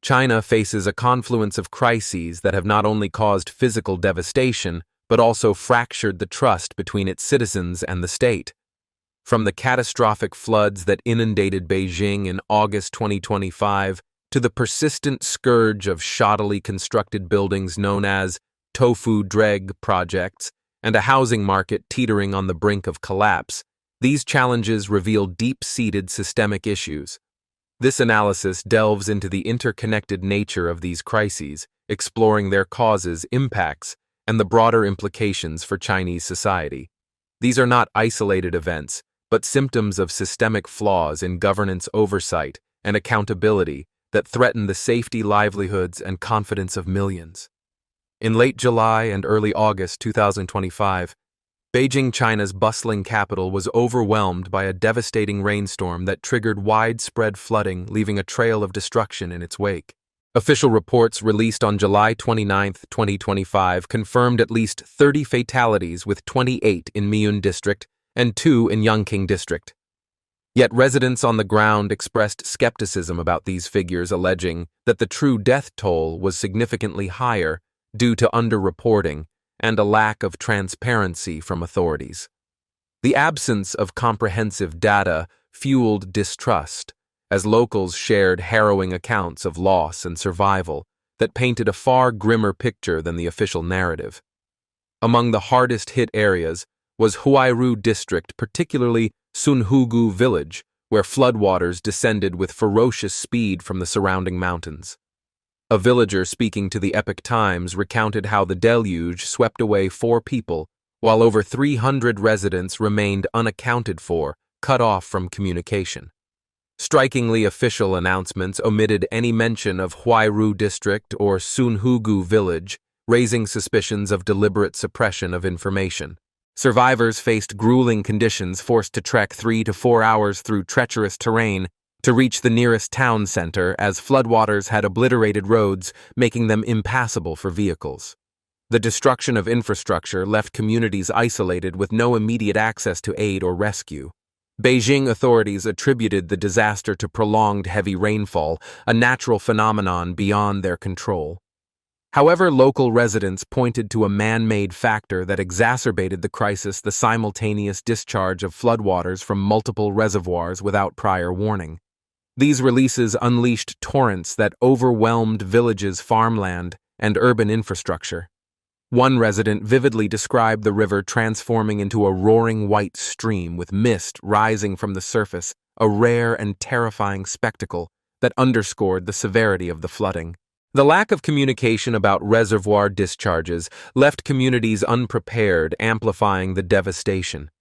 China faces a confluence of crises that have not only caused physical devastation, but also fractured the trust between its citizens and the state. From the catastrophic floods that inundated Beijing in August 2025 to the persistent scourge of shoddily constructed buildings known as tofu-dreg projects and a housing market teetering on the brink of collapse, these challenges reveal deep-seated systemic issues. This analysis delves into the interconnected nature of these crises, exploring their causes, impacts, and the broader implications for Chinese society. These are not isolated events, but symptoms of systemic flaws in governance oversight and accountability that threaten the safety, livelihoods, and confidence of millions. In late July and early August 2025, Beijing, China's bustling capital, was overwhelmed by a devastating rainstorm that triggered widespread flooding, leaving a trail of destruction in its wake. Official reports released on July 29, 2025, confirmed at least 30 fatalities, with 28 in Miyun District and 2 in Yongqing District. Yet residents on the ground expressed skepticism about these figures, alleging that the true death toll was significantly higher due to underreporting and a lack of transparency from authorities. The absence of comprehensive data fueled distrust, as locals shared harrowing accounts of loss and survival that painted a far grimmer picture than the official narrative. Among the hardest-hit areas was Huairu District, particularly Sunhugu Village, where floodwaters descended with ferocious speed from the surrounding mountains. A villager speaking to the Epoch Times recounted how the deluge swept away 4 people, while over 300 residents remained unaccounted for, cut off from communication. Strikingly, official announcements omitted any mention of Huairu District or Sunhugu Village, raising suspicions of deliberate suppression of information. Survivors faced grueling conditions, forced to trek 3 to 4 hours through treacherous terrain to reach the nearest town center, as floodwaters had obliterated roads, making them impassable for vehicles. The destruction of infrastructure left communities isolated with no immediate access to aid or rescue. Beijing authorities attributed the disaster to prolonged heavy rainfall, a natural phenomenon beyond their control. However, local residents pointed to a man-made factor that exacerbated the crisis: the simultaneous discharge of floodwaters from multiple reservoirs without prior warning. These releases unleashed torrents that overwhelmed villages, farmland, and urban infrastructure. One resident vividly described the river transforming into a roaring white stream with mist rising from the surface, a rare and terrifying spectacle that underscored the severity of the flooding. The lack of communication about reservoir discharges left communities unprepared, amplifying the devastation.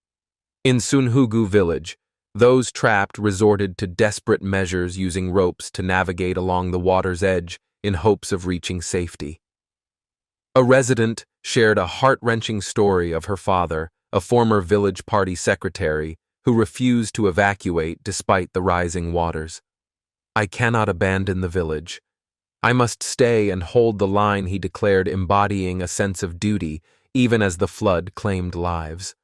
In Sunhugu Village, those trapped resorted to desperate measures, using ropes to navigate along the water's edge in hopes of reaching safety. A resident shared a heart-wrenching story of her father, a former village party secretary, who refused to evacuate despite the rising waters. "I cannot abandon the village. I must stay and hold the line," he declared, embodying a sense of duty even as the flood claimed lives.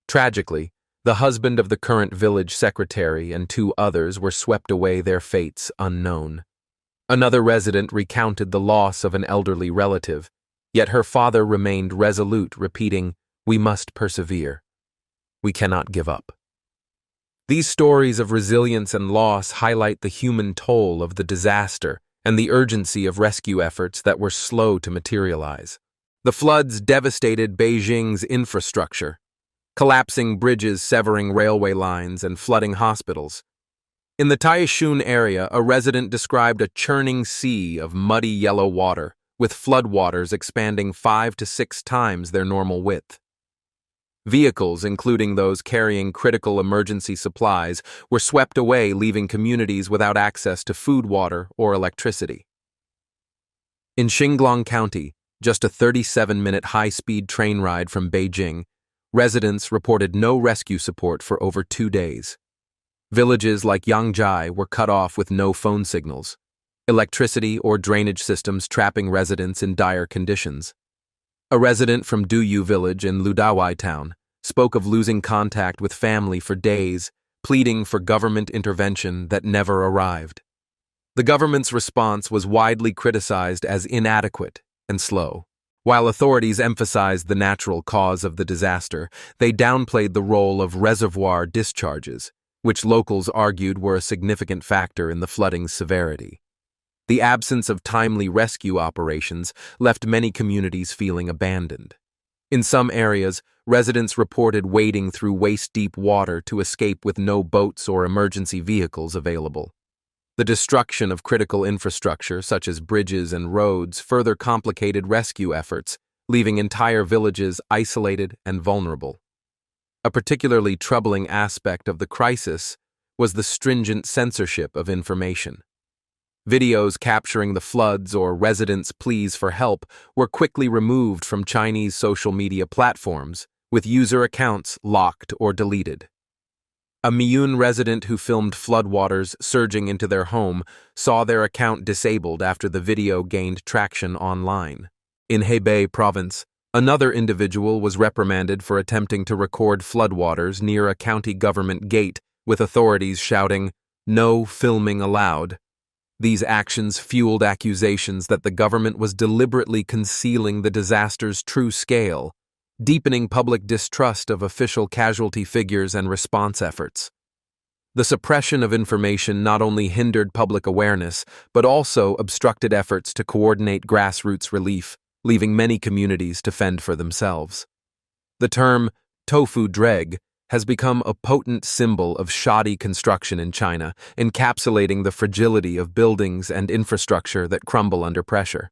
Tragically, the husband of the current village secretary and 2 others were swept away, their fates unknown. Another resident recounted the loss of an elderly relative, yet her father remained resolute, repeating, "We must persevere. We cannot give up." These stories of resilience and loss highlight the human toll of the disaster and the urgency of rescue efforts that were slow to materialize. The floods devastated Beijing's infrastructure, collapsing bridges, severing railway lines, and flooding hospitals. In the Taishun area, a resident described a churning sea of muddy yellow water, with floodwaters expanding 5 to 6 times their normal width. Vehicles, including those carrying critical emergency supplies, were swept away, leaving communities without access to food, water, or electricity. In Xinglong County, just a 37-minute high-speed train ride from Beijing, residents reported no rescue support for over 2 days. Villages like Yangjai were cut off with no phone signals, electricity or drainage systems trapping residents in dire conditions. A resident from Duyu Village in Ludawai Town spoke of losing contact with family for days, pleading for government intervention that never arrived. The government's response was widely criticized as inadequate and slow. While authorities emphasized the natural cause of the disaster, they downplayed the role of reservoir discharges, which locals argued were a significant factor in the flooding's severity. The absence of timely rescue operations left many communities feeling abandoned. In some areas, residents reported wading through waist-deep water to escape with no boats or emergency vehicles available. The destruction of critical infrastructure, such as bridges and roads, further complicated rescue efforts, leaving entire villages isolated and vulnerable. A particularly troubling aspect of the crisis was the stringent censorship of information. Videos capturing the floods or residents' pleas for help were quickly removed from Chinese social media platforms, with user accounts locked or deleted. A Miyun resident who filmed floodwaters surging into their home saw their account disabled after the video gained traction online. In Hebei province, another individual was reprimanded for attempting to record floodwaters near a county government gate, with authorities shouting, "No filming allowed." These actions fueled accusations that the government was deliberately concealing the disaster's true scale, deepening public distrust of official casualty figures and response efforts. The suppression of information not only hindered public awareness, but also obstructed efforts to coordinate grassroots relief, leaving many communities to fend for themselves. The term tofu-dreg has become a potent symbol of shoddy construction in China, encapsulating the fragility of buildings and infrastructure that crumble under pressure.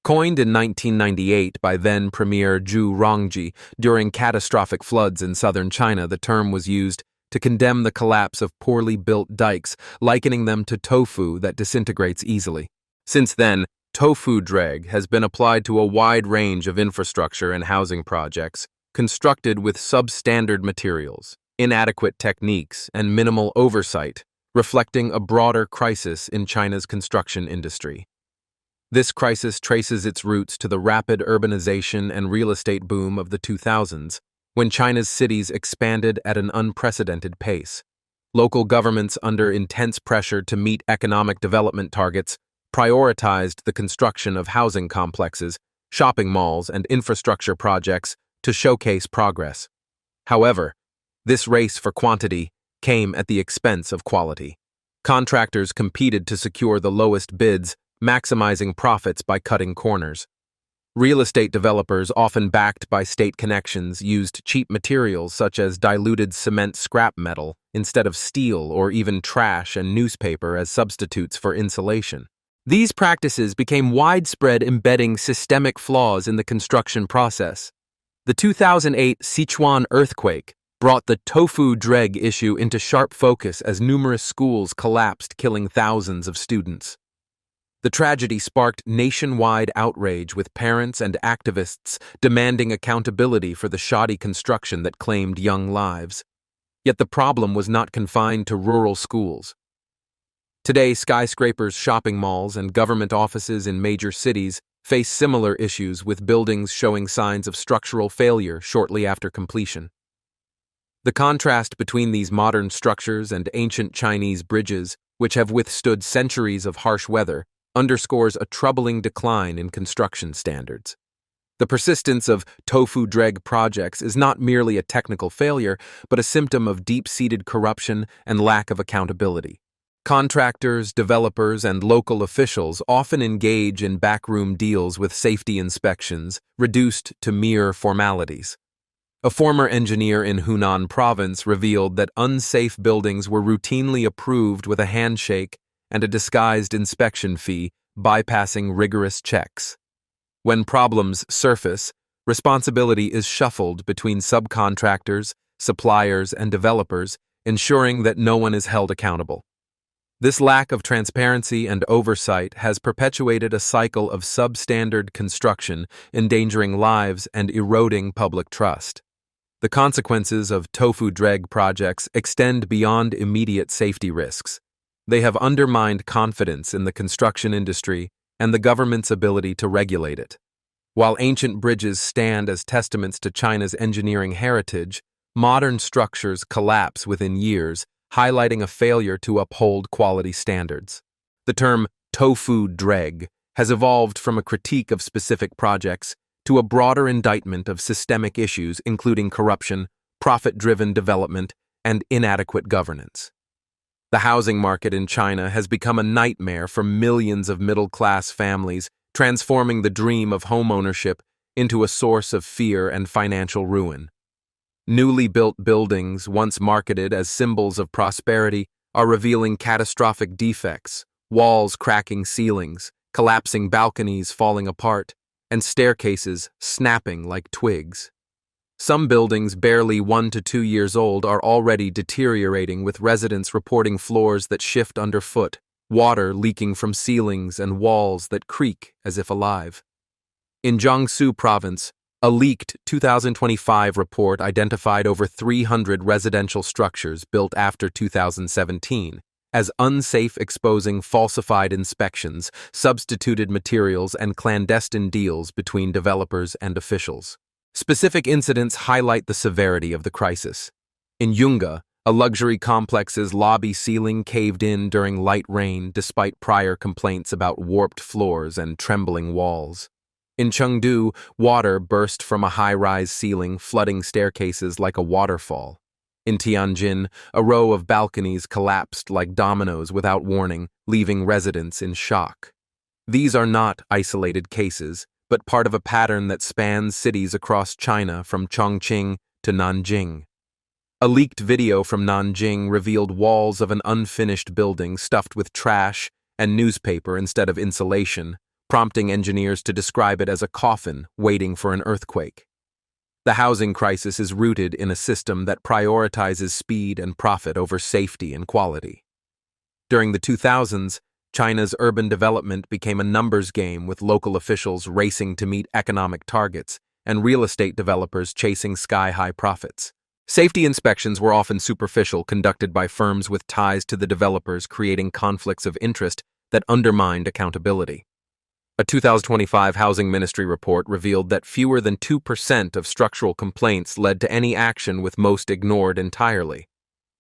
Coined in 1998 by then-Premier Zhu Rongji during catastrophic floods in southern China, the term was used to condemn the collapse of poorly built dikes, likening them to tofu that disintegrates easily. Since then, tofu-dreg has been applied to a wide range of infrastructure and housing projects, constructed with substandard materials, inadequate techniques, and minimal oversight, reflecting a broader crisis in China's construction industry. This crisis traces its roots to the rapid urbanization and real estate boom of the 2000s, when China's cities expanded at an unprecedented pace. Local governments, under intense pressure to meet economic development targets, prioritized the construction of housing complexes, shopping malls, and infrastructure projects to showcase progress. However, this race for quantity came at the expense of quality. Contractors competed to secure the lowest bids, maximizing profits by cutting corners. Real estate developers, often backed by state connections, used cheap materials such as diluted cement scrap metal instead of steel, or even trash and newspaper as substitutes for insulation. These practices became widespread, embedding systemic flaws in the construction process. The 2008 Sichuan earthquake brought the tofu-dreg issue into sharp focus as numerous schools collapsed, killing thousands of students. The tragedy sparked nationwide outrage, with parents and activists demanding accountability for the shoddy construction that claimed young lives. Yet the problem was not confined to rural schools. Today, skyscrapers, shopping malls, and government offices in major cities face similar issues, with buildings showing signs of structural failure shortly after completion. The contrast between these modern structures and ancient Chinese bridges, which have withstood centuries of harsh weather, underscores a troubling decline in construction standards. The persistence of tofu-dreg projects is not merely a technical failure, but a symptom of deep-seated corruption and lack of accountability. Contractors, developers, and local officials often engage in backroom deals with safety inspections, reduced to mere formalities. A former engineer in Hunan province revealed that unsafe buildings were routinely approved with a handshake and a disguised inspection fee, bypassing rigorous checks. When problems surface, responsibility is shuffled between subcontractors, suppliers, and developers, ensuring that no one is held accountable. This lack of transparency and oversight has perpetuated a cycle of substandard construction, endangering lives and eroding public trust. The consequences of tofu-dreg projects extend beyond immediate safety risks. They have undermined confidence in the construction industry and the government's ability to regulate it. While ancient bridges stand as testaments to China's engineering heritage, modern structures collapse within years, highlighting a failure to uphold quality standards. The term tofu-dreg has evolved from a critique of specific projects to a broader indictment of systemic issues including corruption, profit-driven development, and inadequate governance. The housing market in China has become a nightmare for millions of middle-class families, transforming the dream of homeownership into a source of fear and financial ruin. Newly built buildings, once marketed as symbols of prosperity, are revealing catastrophic defects, walls cracking ceilings, collapsing balconies falling apart, and staircases snapping like twigs. Some buildings barely 1 to 2 years old are already deteriorating, with residents reporting floors that shift underfoot, water leaking from ceilings, and walls that creak as if alive. In Jiangsu province, a leaked 2025 report identified over 300 residential structures built after 2017 as unsafe, exposing falsified inspections, substituted materials, and clandestine deals between developers and officials. Specific incidents highlight the severity of the crisis. In Yunga, a luxury complex's lobby ceiling caved in during light rain despite prior complaints about warped floors and trembling walls. In Chengdu, water burst from a high-rise ceiling, flooding staircases like a waterfall. In Tianjin, a row of balconies collapsed like dominoes without warning, leaving residents in shock. These are not isolated cases, but part of a pattern that spans cities across China from Chongqing to Nanjing. A leaked video from Nanjing revealed walls of an unfinished building stuffed with trash and newspaper instead of insulation, prompting engineers to describe it as a coffin waiting for an earthquake. The housing crisis is rooted in a system that prioritizes speed and profit over safety and quality. During the 2000s, China's urban development became a numbers game, with local officials racing to meet economic targets and real estate developers chasing sky-high profits. Safety inspections were often superficial, conducted by firms with ties to the developers, creating conflicts of interest that undermined accountability. A 2025 Housing Ministry report revealed that fewer than 2% of structural complaints led to any action, with most ignored entirely.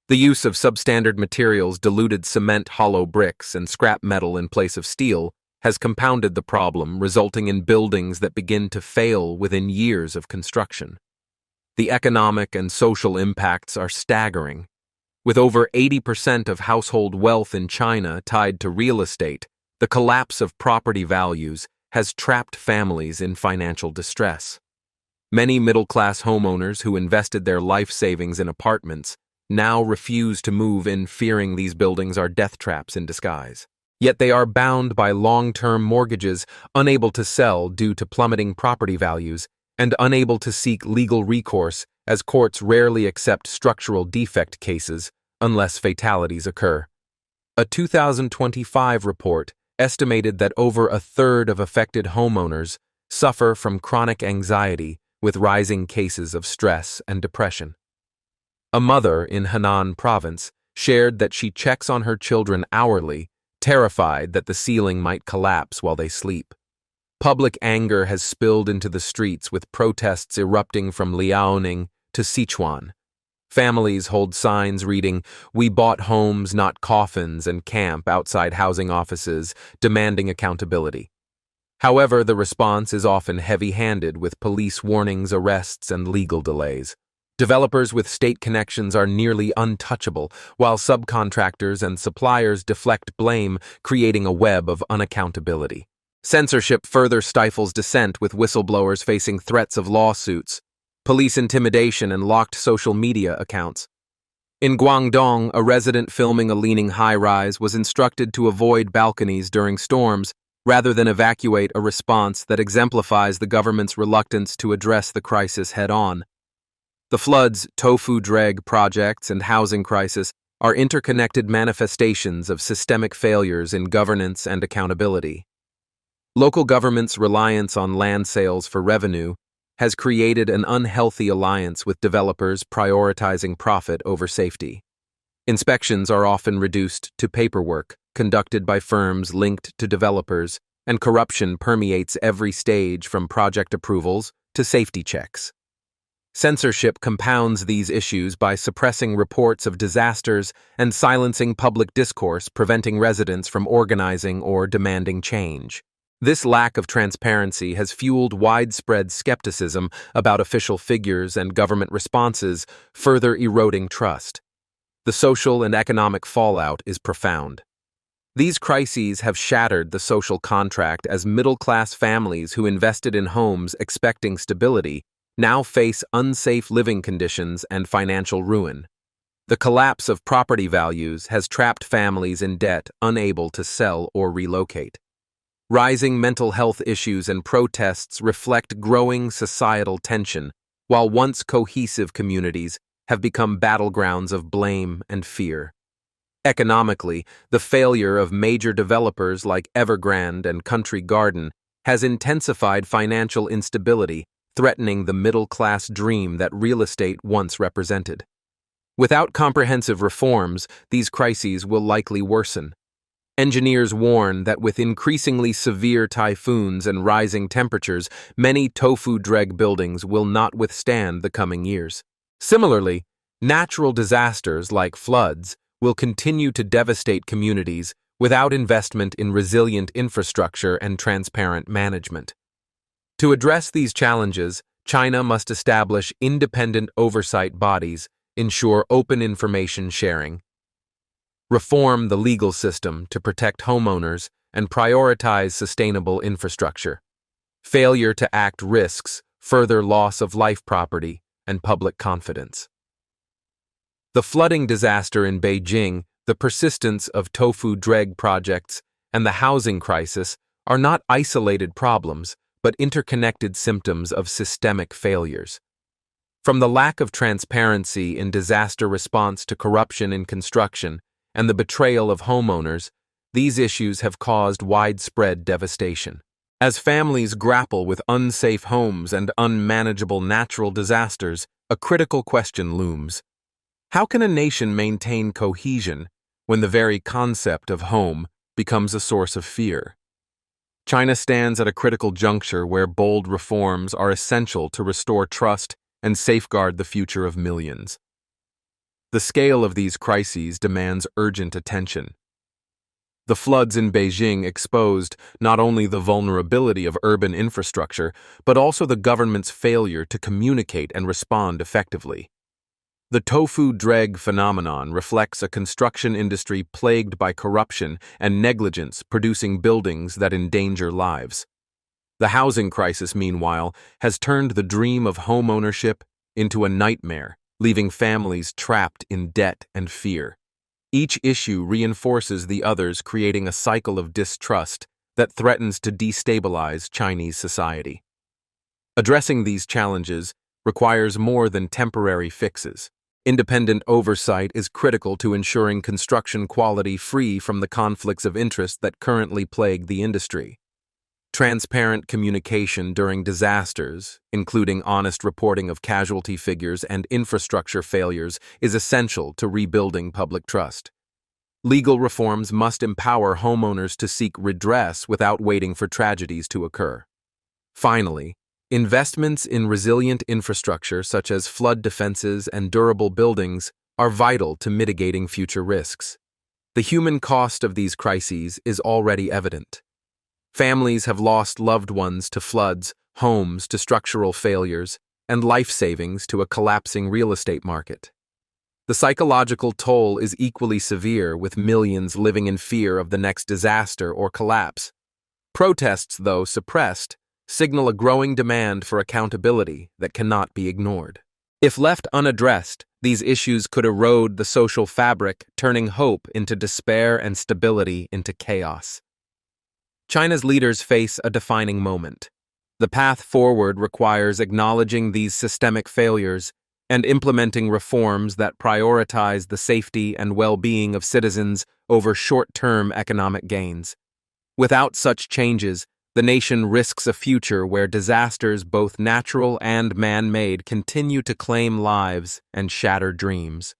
The use of substandard materials, diluted cement, hollow bricks, and scrap metal in place of steel has compounded the problem, resulting in buildings that begin to fail within years of construction. The economic and social impacts are staggering. With over 80% of household wealth in China tied to real estate, the collapse of property values has trapped families in financial distress. Many middle-class homeowners who invested their life savings in apartments now refuse to move in, fearing these buildings are death traps in disguise. Yet they are bound by long-term mortgages, unable to sell due to plummeting property values, and unable to seek legal recourse, as courts rarely accept structural defect cases unless fatalities occur. A 2025 report estimated that over a third of affected homeowners suffer from chronic anxiety, with rising cases of stress and depression. A mother in Henan province shared that she checks on her children hourly, terrified that the ceiling might collapse while they sleep. Public anger has spilled into the streets, with protests erupting from Liaoning to Sichuan. Families hold signs reading, "We bought homes, not coffins," and camp outside housing offices, demanding accountability. However, the response is often heavy-handed, with police warnings, arrests, and legal delays. Developers with state connections are nearly untouchable, while subcontractors and suppliers deflect blame, creating a web of unaccountability. Censorship further stifles dissent, with whistleblowers facing threats of lawsuits, police intimidation, and locked social media accounts. In Guangdong, a resident filming a leaning high-rise was instructed to avoid balconies during storms rather than evacuate, a response that exemplifies the government's reluctance to address the crisis head-on. The floods, tofu-dreg projects, and housing crisis are interconnected manifestations of systemic failures in governance and accountability. Local governments' reliance on land sales for revenue has created an unhealthy alliance with developers prioritizing profit over safety. Inspections are often reduced to paperwork conducted by firms linked to developers, and corruption permeates every stage from project approvals to safety checks. Censorship compounds these issues by suppressing reports of disasters and silencing public discourse, preventing residents from organizing or demanding change. This lack of transparency has fueled widespread skepticism about official figures and government responses, further eroding trust. The social and economic fallout is profound. These crises have shattered the social contract as middle-class families who invested in homes expecting stability now face unsafe living conditions and financial ruin. The collapse of property values has trapped families in debt, unable to sell or relocate. Rising mental health issues and protests reflect growing societal tension, while once cohesive communities have become battlegrounds of blame and fear. Economically, the failure of major developers like Evergrande and Country Garden has intensified financial instability, threatening the middle-class dream that real estate once represented. Without comprehensive reforms, these crises will likely worsen. Engineers warn that with increasingly severe typhoons and rising temperatures, many tofu-dreg buildings will not withstand the coming years. Similarly, natural disasters like floods will continue to devastate communities without investment in resilient infrastructure and transparent management. To address these challenges, China must establish independent oversight bodies, ensure open information sharing, reform the legal system to protect homeowners, and prioritize sustainable infrastructure. Failure to act risks further loss of life property and public confidence. The flooding disaster in Beijing, the persistence of tofu-dreg projects, and the housing crisis are not isolated problems, but interconnected symptoms of systemic failures. From the lack of transparency in disaster response to corruption in construction and the betrayal of homeowners, these issues have caused widespread devastation. As families grapple with unsafe homes and unmanageable natural disasters, a critical question looms. How can a nation maintain cohesion when the very concept of home becomes a source of fear? China stands at a critical juncture where bold reforms are essential to restore trust and safeguard the future of millions. The scale of these crises demands urgent attention. The floods in Beijing exposed not only the vulnerability of urban infrastructure, but also the government's failure to communicate and respond effectively. The tofu-dreg phenomenon reflects a construction industry plagued by corruption and negligence, producing buildings that endanger lives. The housing crisis, meanwhile, has turned the dream of home ownership into a nightmare, leaving families trapped in debt and fear. Each issue reinforces the others, creating a cycle of distrust that threatens to destabilize Chinese society. Addressing these challenges requires more than temporary fixes. Independent oversight is critical to ensuring construction quality free from the conflicts of interest that currently plague the industry. Transparent communication during disasters, including honest reporting of casualty figures and infrastructure failures, is essential to rebuilding public trust. Legal reforms must empower homeowners to seek redress without waiting for tragedies to occur. Finally, investments in resilient infrastructure such as flood defenses and durable buildings are vital to mitigating future risks. The human cost of these crises is already evident. Families have lost loved ones to floods, homes to structural failures, and life savings to a collapsing real estate market. The psychological toll is equally severe, with millions living in fear of the next disaster or collapse. Protests, though suppressed, signal a growing demand for accountability that cannot be ignored. If left unaddressed, these issues could erode the social fabric, turning hope into despair and stability into chaos. China's leaders face a defining moment. The path forward requires acknowledging these systemic failures and implementing reforms that prioritize the safety and well-being of citizens over short-term economic gains. Without such changes, the nation risks a future where disasters, both natural and man-made, continue to claim lives and shatter dreams.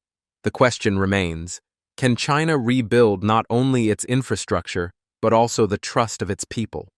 The question remains, can China rebuild not only its infrastructure, but also the trust of its people?